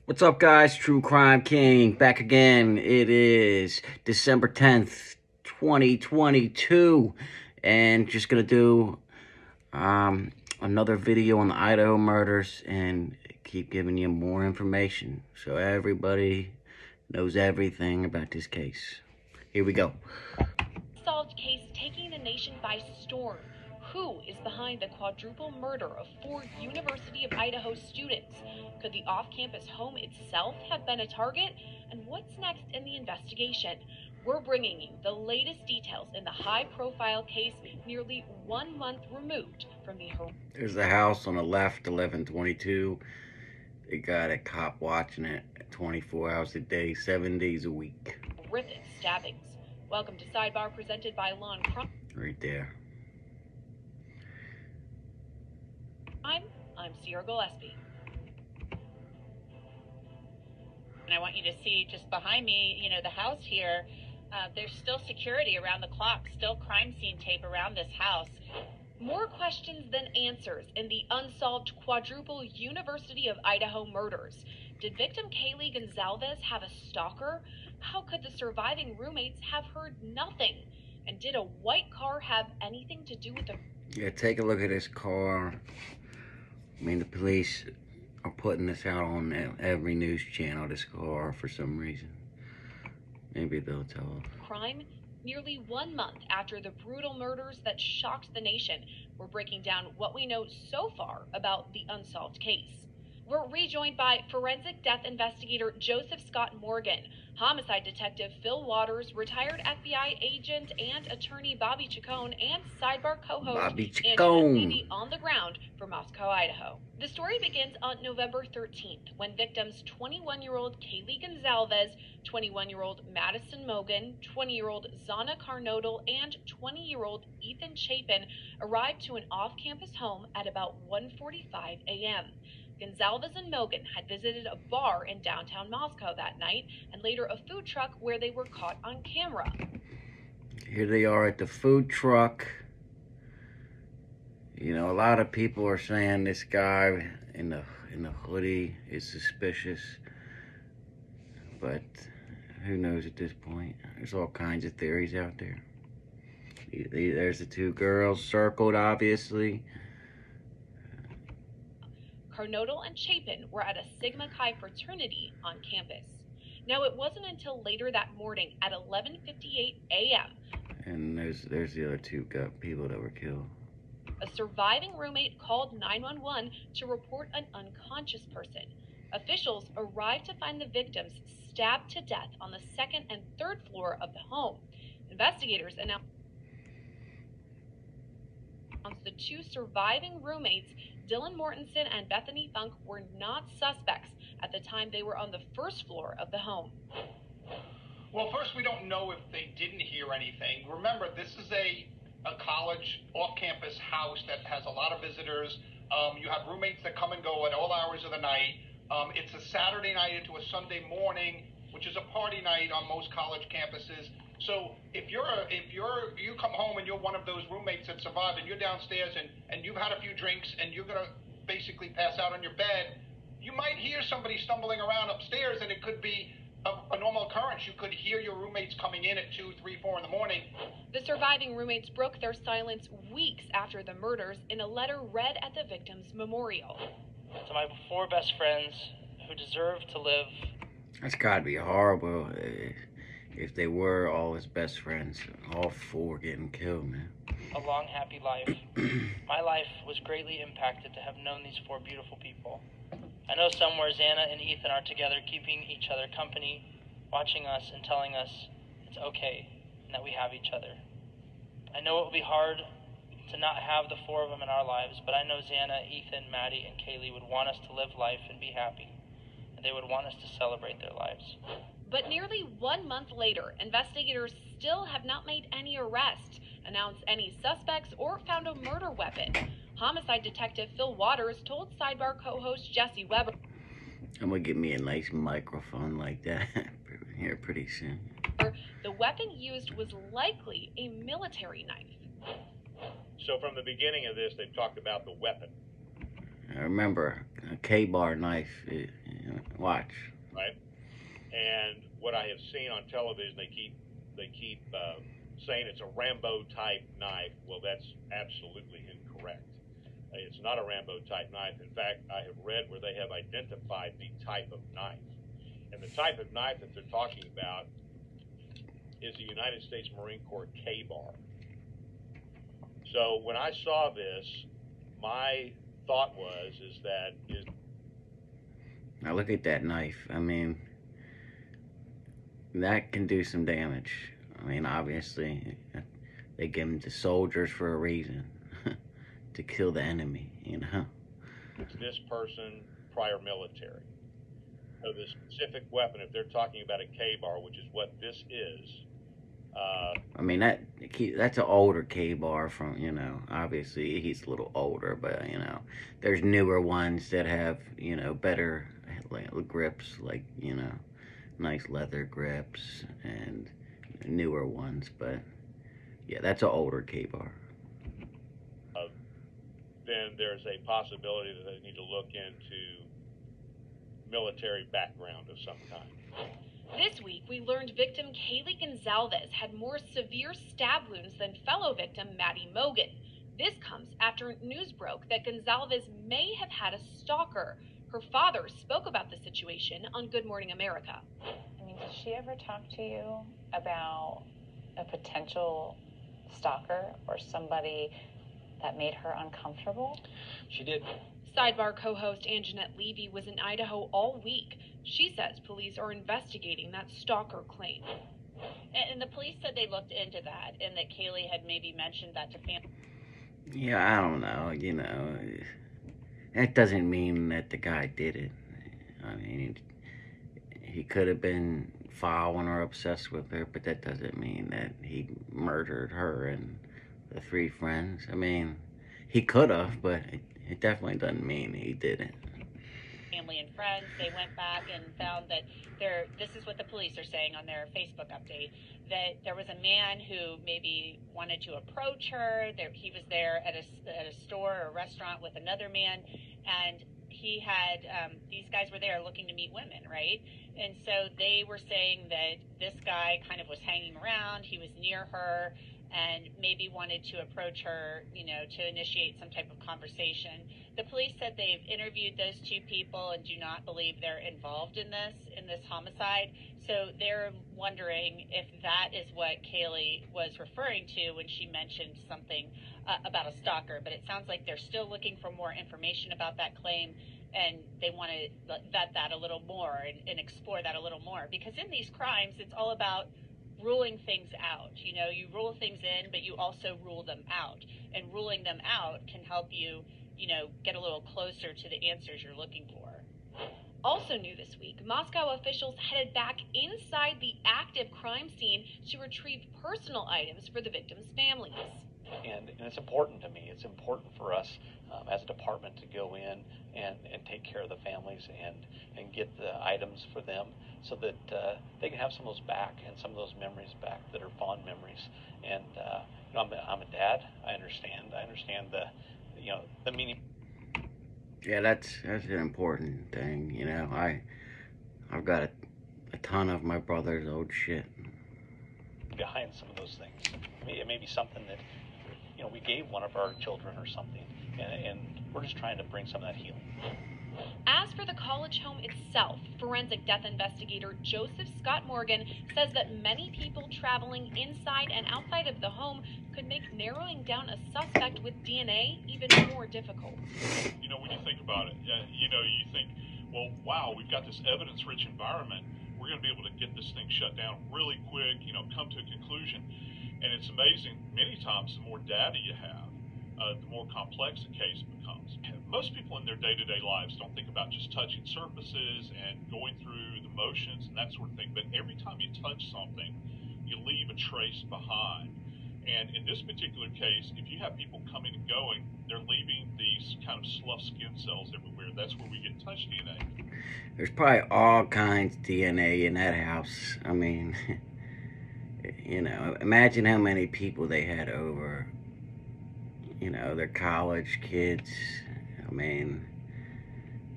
What's up, guys? True Crime King back again. It is December 10th, 2022, and just gonna do another video on the Idaho murders and keep giving you more information so everybody knows everything about this case. Here we go. Solved case taking the nation by storm. Who is behind the quadruple murder of 4 University of Idaho students? Could the off-campus home itself have been a target? And what's next in the investigation? We're bringing you the latest details in the high-profile case nearly 1 month removed from the There's the house on the left, 1122. They got a cop watching it 24 hours a day, 7 days a week. horrific stabbings. Welcome to Sidebar, presented by Law and Crime. Right there. I'm Sierra Gillespie. And I want you to see just behind me, the house here, there's still security around the clock, still crime scene tape around this house. More questions than answers in the unsolved quadruple University of Idaho murders. Did victim Kaylee Gonzalez have a stalker? How could the surviving roommates have heard nothing? And did a white car have anything to do with the... Yeah, take a look at this car. I mean, the police are putting this out on every news channel, this car, for some reason. Maybe they'll tell us. Crime? Nearly 1 month after the brutal murders that shocked the nation, we're breaking down what we know so far about the unsolved case. We're rejoined by forensic death investigator Joseph Scott Morgan, homicide detective Phil Waters, retired FBI agent and attorney Bobby Chacon, and Sidebar co-host Angela Levy on the ground for Moscow, Idaho. The story begins on November 13th when victims 21-year-old Kaylee Gonzalez, 21-year-old Madison Mogan, 20-year-old Zana Carnodal, and 20-year-old Ethan Chapin arrived to an off-campus home at about 1:45 a.m. Gonzalez and Mogan had visited a bar in downtown Moscow that night and later a food truck where they were caught on camera. Here they are at the food truck. You know, a lot of people are saying this guy in the hoodie is suspicious, but who knows at this point? There's all kinds of theories out there. There's the two girls circled, obviously. Carnodal and Chapin were at a Sigma Chi fraternity on campus. Now, it wasn't until later that morning at 11:58 a.m. And there's the other two people that were killed. A surviving roommate called 911 to report an unconscious person. Officials arrived to find the victims stabbed to death on the second and third floor of the home. Investigators announced the two surviving roommates, Dylan Mortensen and Bethany Funk, were not suspects at the time they were on the first floor of the home. Well, first, we don't know if they didn't hear anything. Remember, this is a college off-campus house that has a lot of visitors. You have roommates that come and go at all hours of the night. It's a Saturday night into a Sunday morning, which is a party night on most college campuses. So if you come home and you're one of those roommates that survived and you're downstairs and you've had a few drinks and you're gonna basically pass out on your bed, you might hear somebody stumbling around upstairs, and it could be a normal occurrence. You could hear your roommates coming in at 2, 3, 4 in the morning. The surviving roommates broke their silence weeks after the murders in a letter read at the victim's memorial. To my 4 best friends who deserve to live. That's gotta be horrible if they were all his best friends, all 4 getting killed, man. A long, happy life. My life was greatly impacted to have known these 4 beautiful people. I know somewhere Xana and Ethan are together, keeping each other company, watching us and telling us it's okay and that we have each other. I know it will be hard to not have the 4 of them in our lives, but I know Xana, Ethan, Maddie, and Kaylee would want us to live life and be happy, and they would want us to celebrate their lives. But nearly 1 month later, investigators still have not made any arrests, announced any suspects, or found a murder weapon. Homicide detective Phil Waters told Sidebar co-host Jesse Weber, I'm gonna get me a nice microphone like that here pretty soon. The weapon used was likely a military knife. So from the beginning of this, they've talked about the weapon. I remember a K-bar knife. Watch. right? And what I have seen on television, they keep saying it's a Rambo type knife. Well, that's absolutely incorrect. It's not a Rambo type knife. In fact, I have read where they have identified the type of knife. And the type of knife that they're talking about is the United States Marine Corps K-bar. So when I saw this, my thought is that Now look at that knife. I mean, that can do some damage. I mean, obviously, they give them to soldiers for a reason, to kill the enemy, you know? is this person prior military? So the specific weapon, if they're talking about a K-bar, which is what this is, I mean, that's an older K-bar from, you know, obviously he's a little older, but, you know, there's newer ones that have, you know, better grips, like, you know, nice leather grips and newer ones, but yeah, that's an older K-bar. then there's a possibility that they need to look into military background of some kind. This week, we learned victim Kaylee Gonzalez had more severe stab wounds than fellow victim Maddie Mogan. This comes after news broke that Gonzalez may have had a stalker. Her father spoke about the situation on Good Morning America. I mean, did she ever talk to you about a potential stalker or somebody that made her uncomfortable? She did. Sidebar co-host Anjanette Levy was in Idaho all week. She says police are investigating that stalker claim. And the police said they looked into that and that Kaylee had maybe mentioned that to family. Yeah, I don't know, you know, that doesn't mean that the guy did it. I mean, he could have been following or obsessed with her, but that doesn't mean that he murdered her and the three friends. I mean, he could have, but it definitely doesn't mean he didn't. Family and friends, they went back and found that this is what the police are saying on their Facebook update, that there was a man who maybe wanted to approach her. He was there at a store or a restaurant with another man, and he had, these guys were there looking to meet women, right? And so they were saying that this guy kind of was hanging around, he was near her, and maybe wanted to approach her, you know, to initiate some type of conversation. The police said they've interviewed those two people and do not believe they're involved in this homicide. So they're wondering if that is what Kaylee was referring to when she mentioned something about a stalker. But it sounds like they're still looking for more information about that claim, and they want to vet that a little more and explore that a little more. Because in these crimes, it's all about ruling things out. You know, you rule things in, but you also rule them out. And ruling them out can help you, you know, get a little closer to the answers you're looking for. Also new this week, Moscow officials headed back inside the active crime scene to retrieve personal items for the victims' families. And it's important to me. It's important for us as a department to go in and take care of the families and get the items for them so that they can have some of those back and some of those memories back that are fond memories. And you know, I'm a dad. I understand the meaning. Yeah, that's an important thing, you know. I've got a ton of my brother's old shit Behind some of those things. It may be something that, you know, we gave one of our children or something, and we're just trying to bring some of that healing. As for the college home itself, forensic death investigator Joseph Scott Morgan says that many people traveling inside and outside of the home could make narrowing down a suspect with DNA even more difficult. You know, when you think about it, you know, you think, well, wow, we've got this evidence-rich environment. We're going to be able to get this thing shut down really quick, you know, come to a conclusion. And it's amazing, many times the more data you have, the more complex the case becomes. Most people in their day-to-day lives don't think about just touching surfaces and going through the motions and that sort of thing, but every time you touch something, you leave a trace behind. And in this particular case, if you have people coming and going, they're leaving these kind of slough skin cells everywhere. That's where we get touch DNA. There's probably all kinds of DNA in that house. I mean, you know, imagine how many people they had over. You know, their college kids. I mean,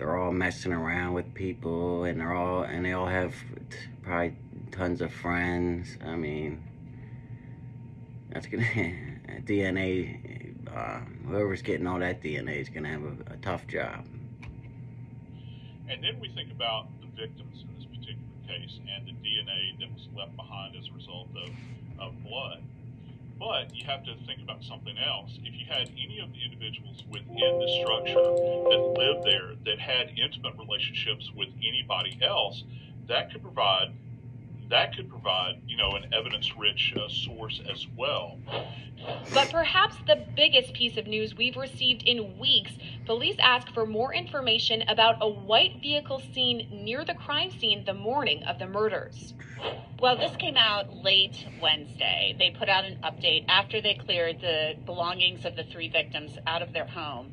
they're all messing around with people, and they all have probably tons of friends. I mean, that's gonna DNA. Whoever's getting all that DNA is gonna have a tough job. And then we think about the victims in this particular case and the DNA that was left behind as a result of blood. But you have to think about something else. If you had any of the individuals within the structure that lived there that had intimate relationships with anybody else, that could provide, an evidence-rich source as well. But perhaps the biggest piece of news we've received in weeks, police ask for more information about a white vehicle seen near the crime scene the morning of the murders. Well, this came out late Wednesday. They put out an update after they cleared the belongings of the 3 victims out of their home.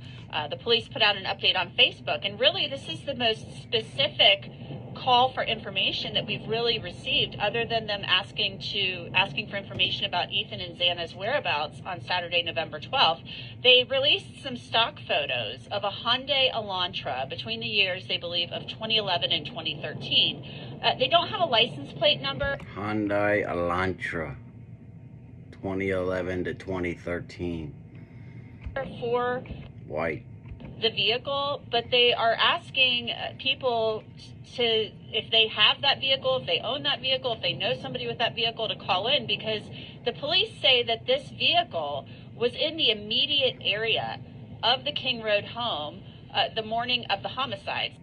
The police put out an update on Facebook, and really this is the most specific call for information that we've really received, other than them asking for information about Ethan and Xana's whereabouts on Saturday, November 12th. They released some stock photos of a Hyundai Elantra between the years, they believe, of 2011 and 2013. They don't have a license plate number. Hyundai Elantra, 2011 to 2013. For White. the vehicle, but they are asking people to, if they have that vehicle, if they own that vehicle, if they know somebody with that vehicle, to call in, because the police say that this vehicle was in the immediate area of the King Road home the morning of the homicides.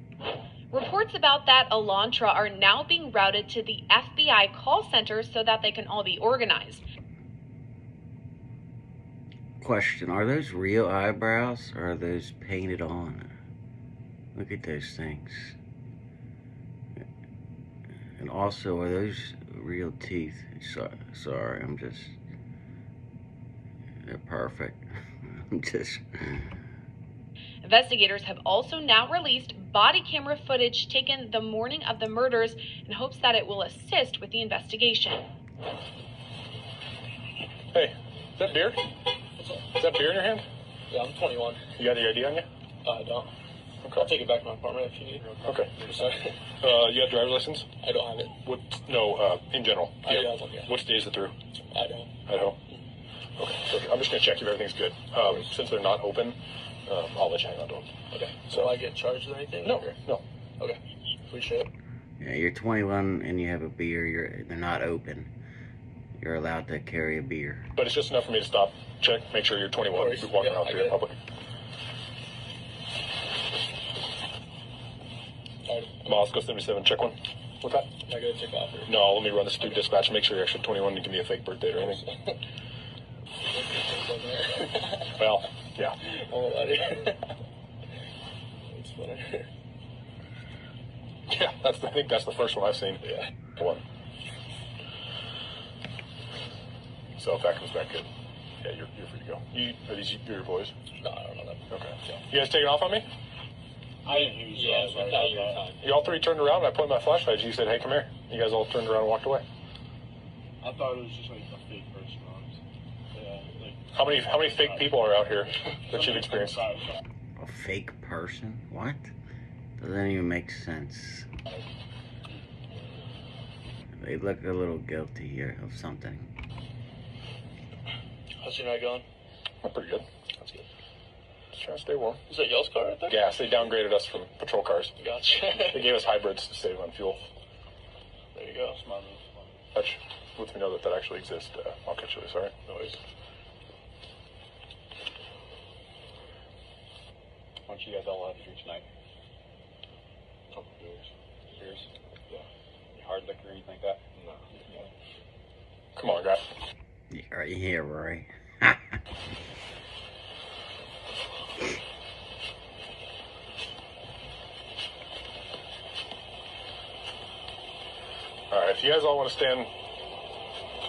Reports about that Elantra are now being routed to the FBI call center so that they can all be organized. Question, are those real eyebrows or are those painted on? Look at those things. And also, are those real teeth? Sorry, they're perfect. Investigators have also now released body camera footage taken the morning of the murders in hopes that it will assist with the investigation. Hey, is that beer? Is that beer in your hand? Yeah, I'm 21. You got the ID on you? I don't. Okay. I'll take it back to my apartment if you need. Okay. You have a driver's license? I don't have it. What? No, in general. I do have one, yeah. What state is it through? Idaho. Idaho? Okay. I'm just going to check if everything's good. Since they're not open, I'll let you hang on to them. Okay. So will I get charged with anything? No. Or? No. Okay. Appreciate it. Yeah, you're 21 and you have a beer. They're not open. You're allowed to carry a beer. But it's just enough for me to stop, check, make sure you're 21 if you're walking out there in public. Moscow 77, check one. What's that? I gotta take off. Or... No, let me run this through dispatch and make sure you're actually 21 and give me a fake birthday or anything. Well, yeah. Oh, buddy. It's funny. Yeah, I think that's the first one I've seen. Yeah. One. So if that comes back good, yeah, you're free to go. Are these your boys? No, I don't know them. Okay. Yeah. You guys taking off on me? I didn't hear you. Yeah, I thought you were time. You all 3 turned around and I pointed my flashlight. You said, hey, come here. You guys all turned around and walked away. I thought it was just like a fake person. Yeah, like... How many fake people are out here that you've experienced? A fake person? What? Doesn't even make sense. They look a little guilty here of something. How's your night going? I'm pretty good. That's good. Just trying to stay warm. Is that y'all's car right there? Gas. They downgraded us from patrol cars. Gotcha. They gave us hybrids to save on fuel. There you go. Smart move. That lets me know that actually exists. I'll catch you this, all right? No worries. Why don't you guys all have a drink tonight? Couple beers. Beers? Yeah. Any hard liquor or anything like that? No. Come on, guy. Yeah, Roy. All right, if you guys all want to stand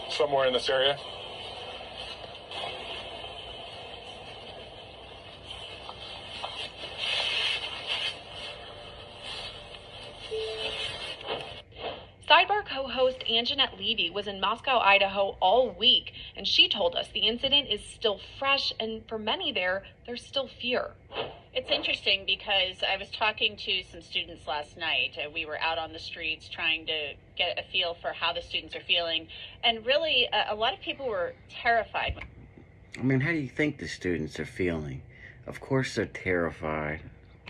somewhere in this area. Sidebar co-host Anjanette Levy was in Moscow, Idaho all week, and she told us the incident is still fresh, and for many there, there's still fear. It's interesting because I was talking to some students last night. We were out on the streets trying to get a feel for how the students are feeling. And really, a lot of people were terrified. I mean, how do you think the students are feeling? Of course they're terrified.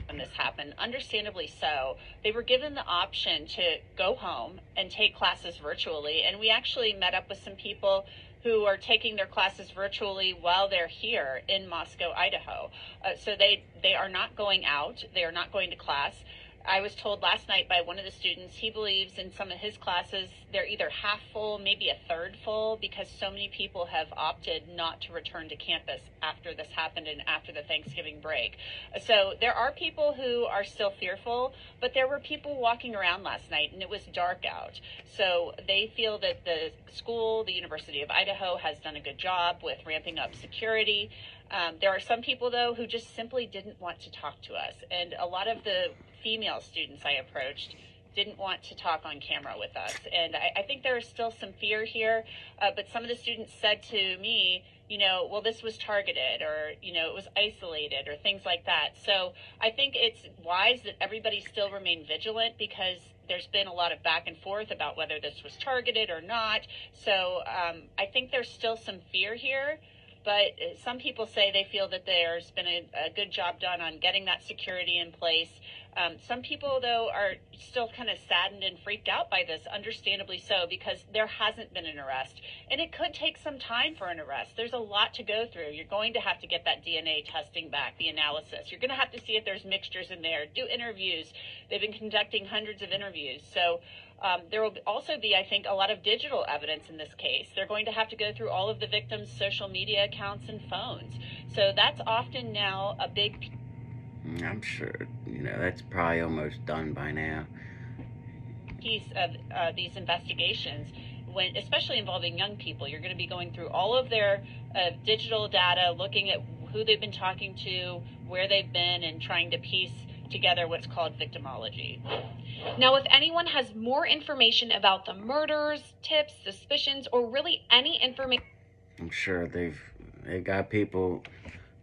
When this happened, understandably so. They were given the option to go home and take classes virtually. And we actually met up with some people who are taking their classes virtually while they're here in Moscow, Idaho. So they are not going out. They are not going to class. I was told last night by one of the students, he believes in some of his classes, they're either half full, maybe a third full, because so many people have opted not to return to campus after this happened and after the Thanksgiving break. So there are people who are still fearful, but there were people walking around last night and it was dark out. So they feel that the school, the University of Idaho, has done a good job with ramping up security. There are some people, though, who just simply didn't want to talk to us. And a lot of the female students I approached didn't want to talk on camera with us. And I think there is still some fear here. But some of the students said to me, you know, well, this was targeted, or, you know, it was isolated, or things like that. So I think it's wise that everybody still remain vigilant, because there's been a lot of back and forth about whether this was targeted or not. So I think there's still some fear here. But some people say they feel that there's been a good job done on getting that security in place. Some people, though, are still kind of saddened and freaked out by this, understandably so, because there hasn't been an arrest. And it could take some time for an arrest. There's a lot to go through. You're going to have to get that DNA testing back, the analysis. You're going to have to see if there's mixtures in there, do interviews. They've been conducting hundreds of interviews. So there will also be, I think, a lot of digital evidence in this case. They're going to have to go through all of the victims' social media accounts and phones. So that's often now a big... I'm sure, you know, that's probably almost done by now. ...piece of these investigations, when, especially involving young people. You're going to be going through all of their digital data, looking at who they've been talking to, where they've been, and trying to piece together what's called victimology. Now, if anyone has more information about the murders, tips, suspicions, or really any information... I'm sure they've got people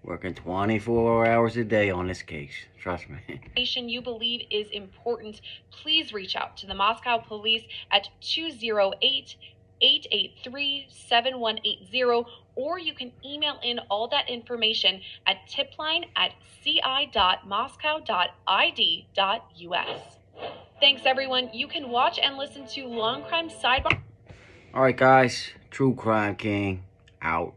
working 24 hours a day on this case. Trust me. ...you believe is important, please reach out to the Moscow Police at 208-883-7180, or you can email in all that information at tipline@ci.moscow.id.us. Thanks, everyone. You can watch and listen to Long Crime Sidebar. All right, guys. True Crime King out.